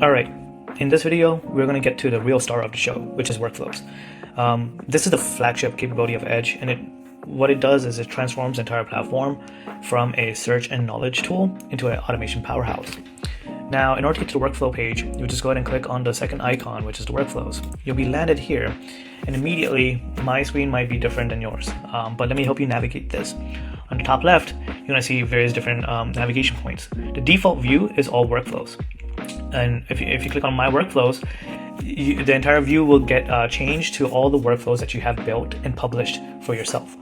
All right, in this video, we're going to get to the real star of the show, which is workflows. This is the flagship capability of Edge, and what it does is it transforms the entire platform from a search and knowledge tool into an automation powerhouse. Now, in order to get to the workflow page, you just go ahead and click on the second icon, which is the workflows. You'll be landed here, and immediately my screen might be different than yours, but let me help you navigate this. On the top left, you're going to see various different navigation points. The default view is all workflows. And if you click on my workflows, the entire view will get changed to all the workflows that you have built and published for yourself.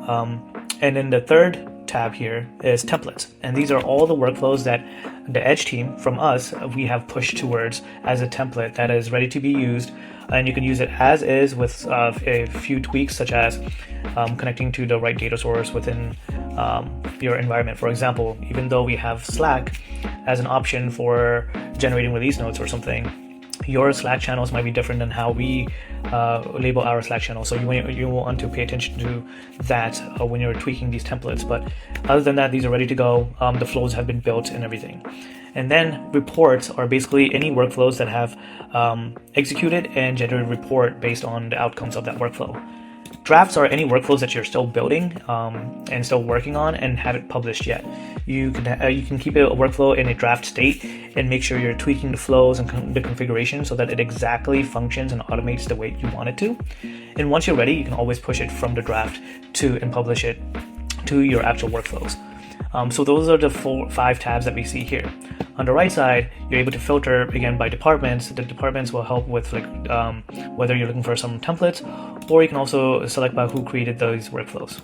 And then the third tab here is templates. And these are all the workflows that the Edge team from us, we have pushed towards as a template that is ready to be used. And you can use it as is with a few tweaks, such as connecting to the right data source within your environment. For example, even though we have Slack as an option for generating release notes or something, your Slack channels might be different than how we label our Slack channel. So you want to pay attention to that when you're tweaking these templates. But other than that, these are ready to go. The flows have been built and everything. And then reports are basically any workflows that have executed and generated a report based on the outcomes of that workflow. Drafts are any workflows that you're still building and still working on and haven't published yet. You can keep a workflow in a draft state and make sure you're tweaking the flows and the configuration so that it exactly functions and automates the way you want it to. And once you're ready, you can always push it from the draft and publish it to your actual workflows. So those are the 5 tabs that we see here. On the right side, you're able to filter again by departments. The departments will help with whether you're looking for some templates, or you can also select by who created those workflows.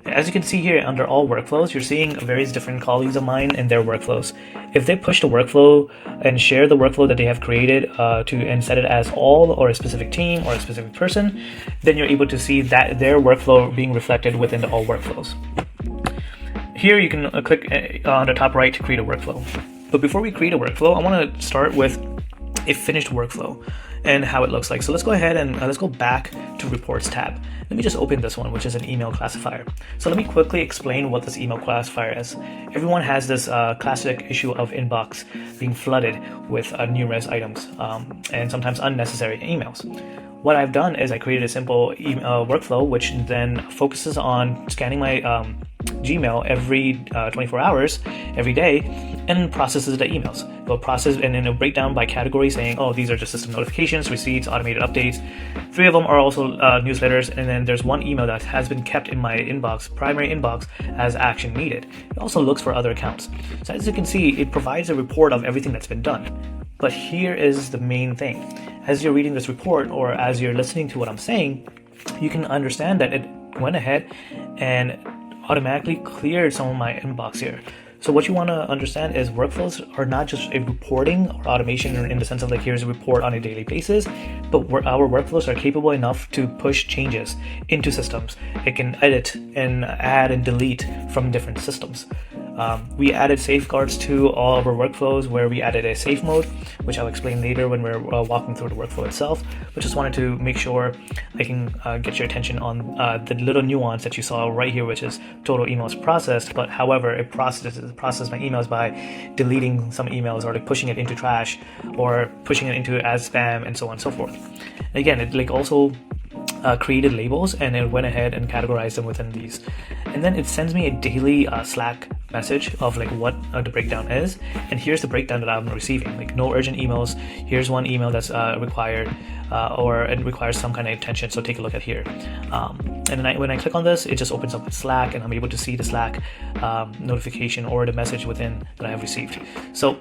As you can see here under all workflows, you're seeing various different colleagues of mine and their workflows. If they push the workflow and share the workflow that they have created and set it as all or a specific team or a specific person, then you're able to see that their workflow being reflected within the all workflows. Here you can click on the top right to create a workflow. But before we create a workflow, I want to start with a finished workflow and how it looks like. So let's go ahead and let's go back to Reports tab. Let me just open this one, which is an email classifier. So let me quickly explain what this email classifier is. Everyone has this classic issue of inbox being flooded with numerous items and sometimes unnecessary emails. What I've done is I created a simple email workflow, which then focuses on scanning my Gmail every 24 hours, every day, and processes the emails. It'll process and then it'll break down by category, saying, oh, these are just system notifications, receipts, automated updates. 3 of them are also newsletters, and then there's 1 email that has been kept in my inbox, primary inbox, as action needed. It also looks for other accounts. So as you can see, it provides a report of everything that's been done. But here is the main thing. As you're reading this report or as you're listening to what I'm saying, you can understand that it went ahead and automatically cleared some of my inbox here. So what you want to understand is workflows are not just a reporting or automation in the sense of here's a report on a daily basis, but our workflows are capable enough to push changes into systems. It can edit and add and delete from different systems. We added safeguards to all of our workflows where we added a safe mode, which I'll explain later when we're walking through the workflow itself. But just wanted to make sure I can get your attention on the little nuance that you saw right here, which is total emails processed. But however, it processes my emails by deleting some emails or pushing it into trash or pushing it into as spam and so on and so forth. And again, it also created labels and it went ahead and categorized them within these. And then it sends me a daily Slack message of what the breakdown is. And here's the breakdown that I'm receiving. No urgent emails. Here's 1 email that's required or it requires some kind of attention. So take a look at here. And then when I click on this, it just opens up with Slack and I'm able to see the Slack notification or the message within that I have received. So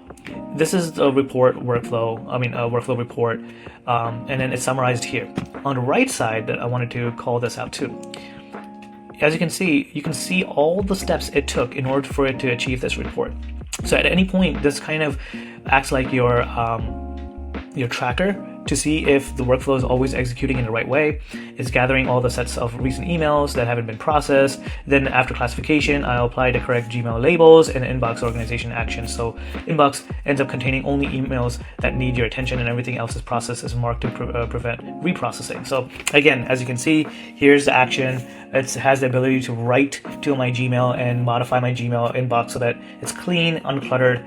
this is the report workflow, workflow report. And then it's summarized here. On the right side, that I wanted to call this out too. As you can see all the steps it took in order for it to achieve this report. So at any point, this kind of acts like your tracker to see if the workflow is always executing in the right way. It's gathering all the sets of recent emails that haven't been processed. Then after classification, I'll apply the correct Gmail labels and inbox organization actions. So inbox ends up containing only emails that need your attention, and everything else is processed as marked to prevent reprocessing. So again, as you can see, here's the action. It has the ability to write to my Gmail and modify my Gmail inbox so that it's clean, uncluttered,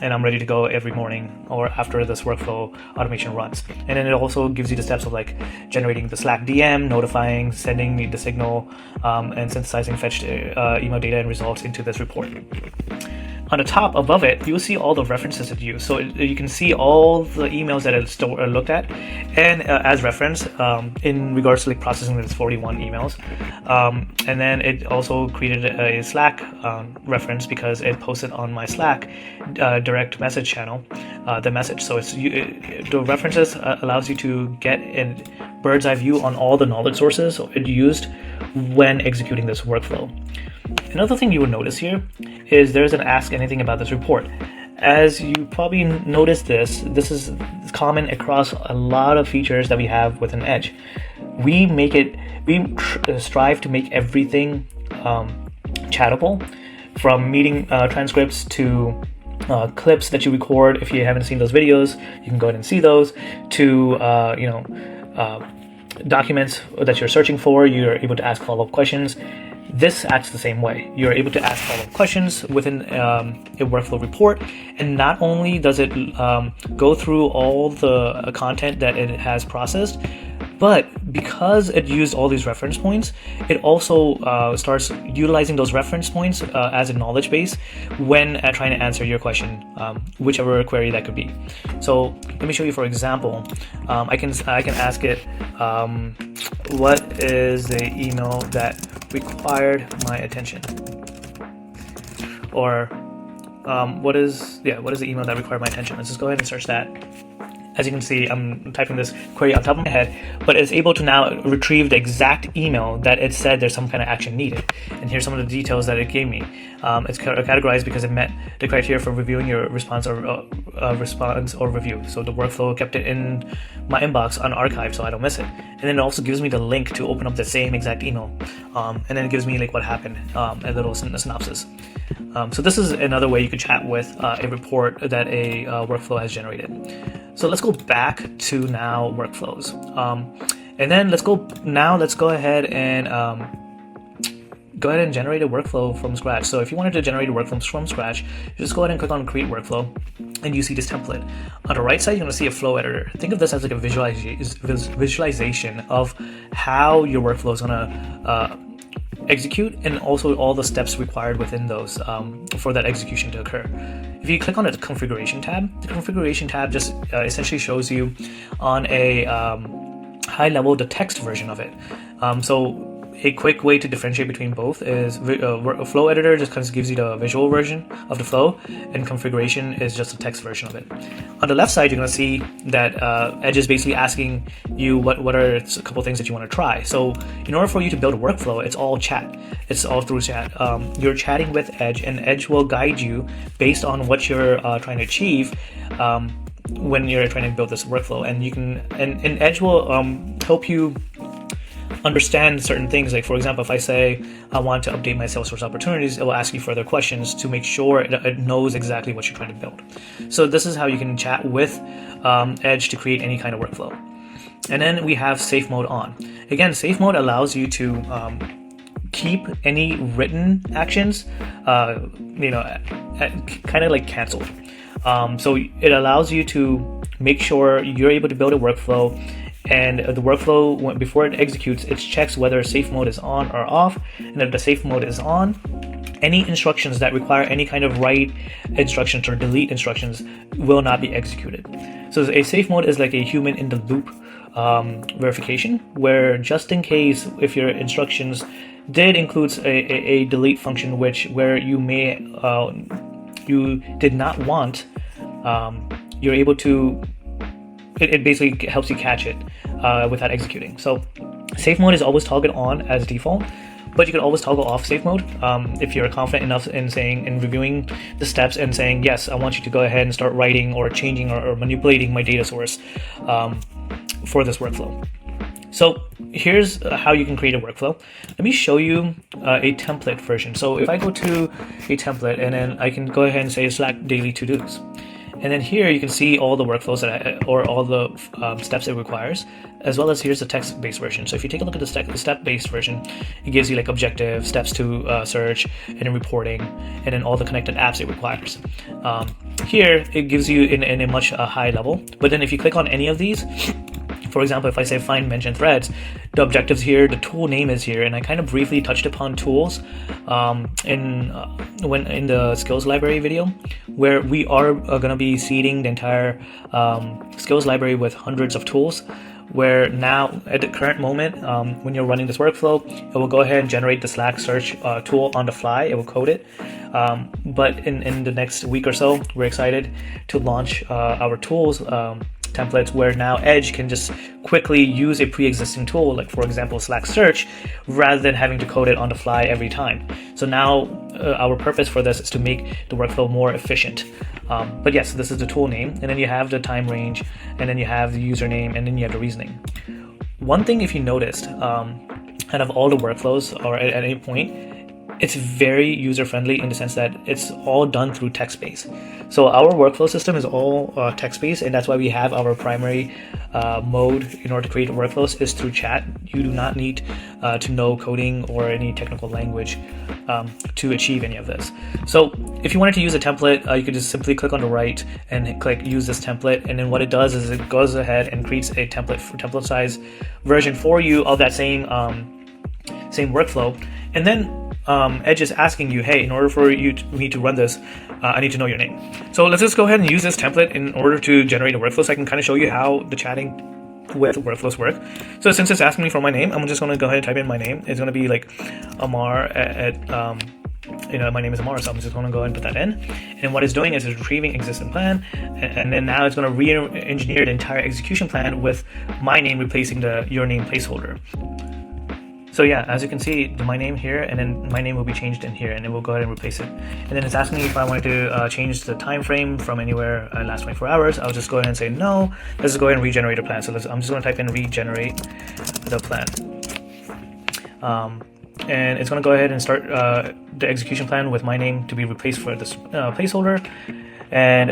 and I'm ready to go every morning or after this workflow automation runs. And then it also gives you the steps of like generating the Slack DM, notifying, sending me the signal, and synthesizing fetched email data and results into this report. On the top above it, you'll see all the references it used. So you can see all the emails that it looked at, and as reference in regards to like processing this 41 emails. And then it also created a Slack reference because it posted on my Slack direct message channel the message. So the references allows you to get a bird's eye view on all the knowledge sources it used when executing this workflow. Another thing you will notice here is there's an ask anything about this report. As you probably noticed, this is common across a lot of features that we have within Edge. We strive to make everything chattable, from meeting transcripts to clips that you record. If you haven't seen those videos, you can go ahead and see those, to documents that you're searching for. You're able to ask follow-up questions. This acts the same way. You're able to ask follow-up questions within a workflow report, and not only does it go through all the content that it has processed, but because it used all these reference points, it also starts utilizing those reference points as a knowledge base when trying to answer your question, whichever query that could be. So let me show you, for example, I can ask it, what is the email that required my attention? Or what is the email that required my attention? Let's just go ahead and search that. As you can see, I'm typing this query on top of my head, but it's able to now retrieve the exact email that it said there's some kind of action needed. And here's some of the details that it gave me. It's categorized because it met the criteria for reviewing your response or review. So the workflow kept it in my inbox unarchived so I don't miss it. And then it also gives me the link to open up the same exact email. And then it gives me like what happened, a little synopsis. So this is another way you could chat with a report that a workflow has generated. So let's go back to now workflows. And then let's go ahead and generate a workflow from scratch. So if you wanted to generate a workflow from scratch, just go ahead and click on create workflow, and you see this template. On the right side, you're going to see a flow editor. Think of this as like a visualization of how your workflow is going to execute, and also all the steps required within those for that execution to occur. If you click on the configuration tab just essentially shows you on a high level the text version of it. So a quick way to differentiate between both is a flow editor just kind of gives you the visual version of the flow, and configuration is just a text version of it. On the left side, you're going to see that Edge is basically asking you what are a couple things that you want to try. So in order for you to build a workflow, it's all chat. It's all through chat. You're chatting with Edge, and Edge will guide you based on what you're trying to achieve when you're trying to build this workflow. And you can and Edge will help you understand certain things. Like, for example, if I say I want to update my Salesforce opportunities, it will ask you further questions to make sure it knows exactly what you're trying to build. So this is how you can chat with Edge to create any kind of workflow. And then we have safe mode on. Again, safe mode allows you to keep any written actions kind of like canceled. So it allows you to make sure you're able to build a workflow, and the workflow, before it executes, it checks whether safe mode is on or off. And if the safe mode is on, any instructions that require any kind of write instructions or delete instructions will not be executed. So a safe mode is like a human in the loop verification, where just in case if your instructions did include a delete function where you may you did not want, you're able to, it basically helps you catch it without executing. So safe mode is always toggled on as default, but you can always toggle off safe mode if you're confident enough in saying and reviewing the steps and saying, yes, I want you to go ahead and start writing or changing or manipulating my data source for this workflow. So here's how you can create a workflow. Let me show you a template version. So if I go to a template, and then I can go ahead and say Slack daily to-dos. And then here you can see all the workflows or all the steps it requires, as well as here's the text-based version. So if you take a look at the step-based version, it gives you like objective, steps to search, and then reporting, and then all the connected apps it requires. Here it gives you in a much high level, but then if you click on any of these, for example, if I say find mentioned threads, the objectives here, the tool name is here, and I kind of briefly touched upon tools in the skills library video, where we are going to be seeding the entire skills library with hundreds of tools, where now at the current moment, when you're running this workflow, it will go ahead and generate the Slack search tool on the fly. It will code it. But in the next week or so, we're excited to launch our tools templates, where now Edge can just quickly use a pre-existing tool, like for example Slack search, rather than having to code it on the fly every time. So now our purpose for this is to make the workflow more efficient. But yes, this is the tool name, and then you have the time range, and then you have the username, and then you have the reasoning. One thing, if you noticed, out of all the workflows or at any point, it's very user-friendly in the sense that it's all done through text-based. So our workflow system is all text-based, and that's why we have our primary mode in order to create workflows is through chat. You do not need to know coding or any technical language to achieve any of this. So if you wanted to use a template, you could just simply click on the right and click use this template, and then what it does is it goes ahead and creates a template size version for you of that same workflow. And then Edge is asking you, hey, in order for me to run this, I need to know your name. So let's just go ahead and use this template in order to generate a workflow, so I can kind of show you how the chatting with workflows work. So since it's asking me for my name, I'm just going to go ahead and type in my name. It's going to be like Amar my name is Amar, so I'm just going to go ahead and put that in. And what it's doing is it's retrieving existing plan, and then now it's going to re-engineer the entire execution plan with my name replacing your name placeholder. So yeah, as you can see, my name here, and then my name will be changed in here, and it will go ahead and replace it. And then it's asking me if I wanted to change the time frame from anywhere last 24 hours. I'll just go ahead and say no. Let's just go ahead and regenerate a plan. So I'm just going to type in regenerate the plan. And it's going to go ahead and start the execution plan with my name to be replaced for this placeholder. And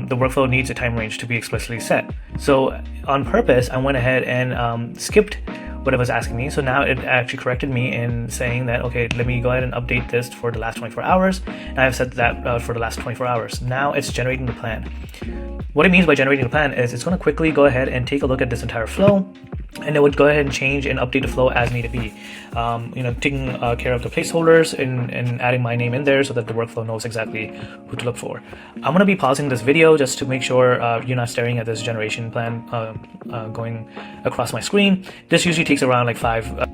the workflow needs a time range to be explicitly set. So on purpose, I went ahead and skipped what it was asking me. So now it actually corrected me in saying that, okay, let me go ahead and update this for the last 24 hours. And I've set that for the last 24 hours. Now it's generating the plan. What it means by generating the plan is it's going to quickly go ahead and take a look at this entire flow, and it would go ahead and change and update the flow as needed be. Taking care of the placeholders and adding my name in there so that the workflow knows exactly who to look for. I'm going to be pausing this video just to make sure you're not staring at this generation plan going across my screen. This usually takes around like 5.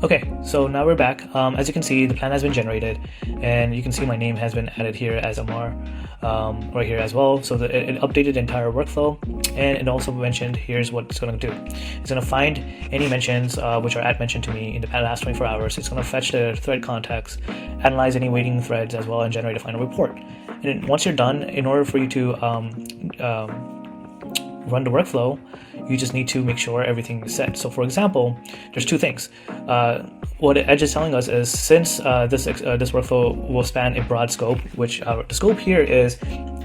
Okay, so now we're back. As you can see, the plan has been generated, and you can see my name has been added here as Amar right here as well. So it updated the entire workflow, and it also mentioned here's what it's going to do. It's going to find any mentions which are mentioned to me in the last 24 hours. It's going to fetch the thread context, analyze any waiting threads as well, and generate a final report. And then once you're done, in order for you to run the workflow, you just need to make sure everything is set. So for example, there's two things. What Edge is telling us is since this workflow will span a broad scope, which the scope here is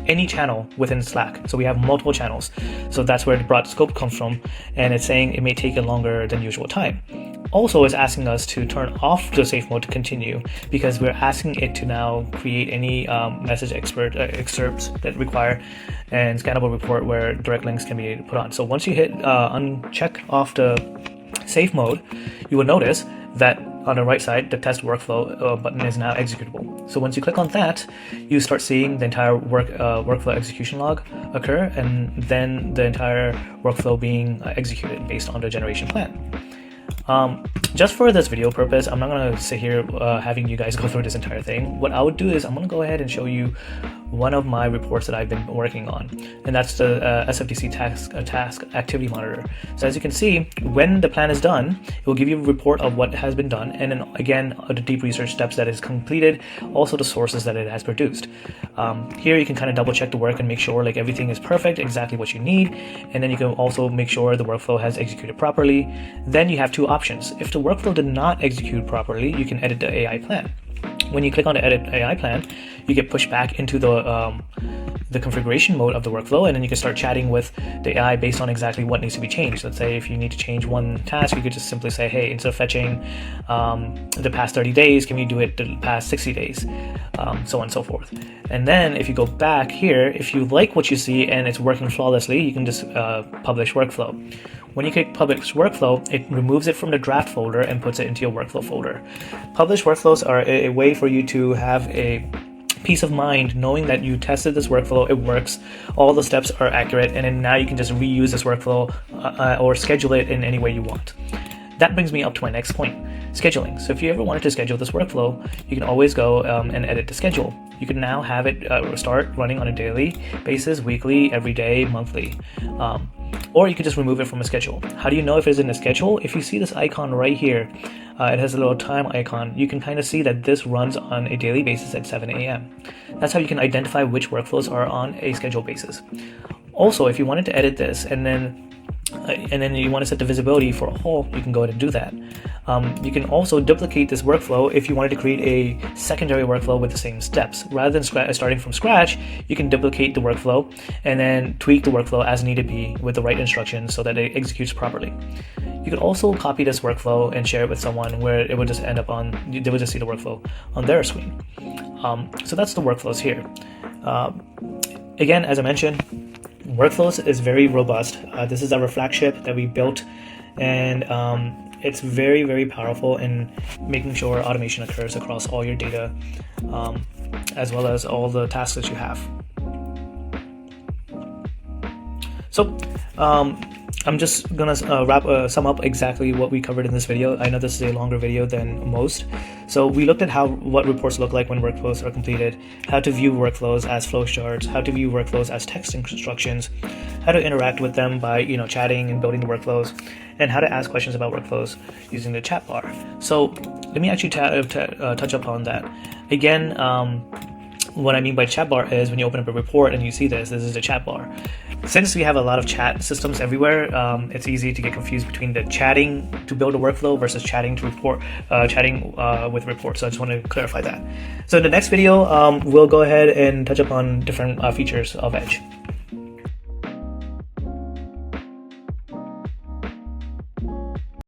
any channel within Slack. So we have multiple channels. So that's where the broad scope comes from. And it's saying it may take a longer than usual time. Also, it's asking us to turn off the safe mode to continue, because we're asking it to now create any message excerpts that require and scannable report where direct links can be put on. So once you hit uncheck off the safe mode, you will notice that on the right side, the test workflow button is now executable. So once you click on that, you start seeing the entire workflow execution log occur, and then the entire workflow being executed based on the generation plan. Just for this video purpose, I'm not going to sit here having you guys go through this entire thing. What I would do is I'm going to go ahead and show you one of my reports that I've been working on, and that's the SFDC task activity monitor. So as you can see, when the plan is done, it will give you a report of what has been done, and then again the deep research steps that is completed, also the sources that it has produced. Here you can kind of double check the work and make sure like everything is perfect, exactly what you need, and then you can also make sure the workflow has executed properly. Then you have two options. If the workflow did not execute properly, you can edit the AI plan. When you click on the edit AI plan, you get pushed back into the configuration mode of the workflow, and then you can start chatting with the AI based on exactly what needs to be changed. Let's say if you need to change one task, you could just simply say, hey, instead of fetching the past 30 days, can we do it the past 60 days? So on and so forth. And then if you go back here, if you like what you see and it's working flawlessly, you can just publish workflow. When you click publish workflow, it removes it from the draft folder and puts it into your workflow folder. Published workflows are a way for you to have a peace of mind knowing that you tested this workflow, it works, all the steps are accurate, and then now you can just reuse this workflow or schedule it in any way you want. That brings me up to my next point, scheduling. So if you ever wanted to schedule this workflow, you can always go and edit the schedule. You can now have it start running on a daily basis, weekly, every day, monthly. Or you could just remove it from a schedule. How do you know if it's in a schedule? If you see this icon right here, it has a little time icon. You can kind of see that this runs on a daily basis at 7 a.m. That's how you can identify which workflows are on a schedule basis. Also, if you wanted to edit this and then you want to set the visibility for all, you can go ahead and do that. You can also duplicate this workflow if you wanted to create a secondary workflow with the same steps. Rather than starting from scratch, you can duplicate the workflow and then tweak the workflow as needed be with the right instructions so that it executes properly. You could also copy this workflow and share it with someone where it would just end up they would just see the workflow on their screen. So that's the workflows here. Again, as I mentioned, Workflows is very robust. This is our flagship that we built, and it's very, very powerful in making sure automation occurs across all your data, as well as all the tasks that you have. So I'm just gonna sum up exactly what we covered in this video. I know this is a longer video than most. So we looked at what reports look like when workflows are completed, how to view workflows as flowcharts, how to view workflows as text instructions, how to interact with them by chatting and building the workflows, and how to ask questions about workflows using the chat bar. So let me actually touch upon that. Again, what I mean by chat bar is when you open up a report and you see this is the chat bar. Since we have a lot of chat systems everywhere, it's easy to get confused between the chatting to build a workflow versus chatting to with reports. So I just want to clarify that. So in the next video, we'll go ahead and touch upon different features of Edge.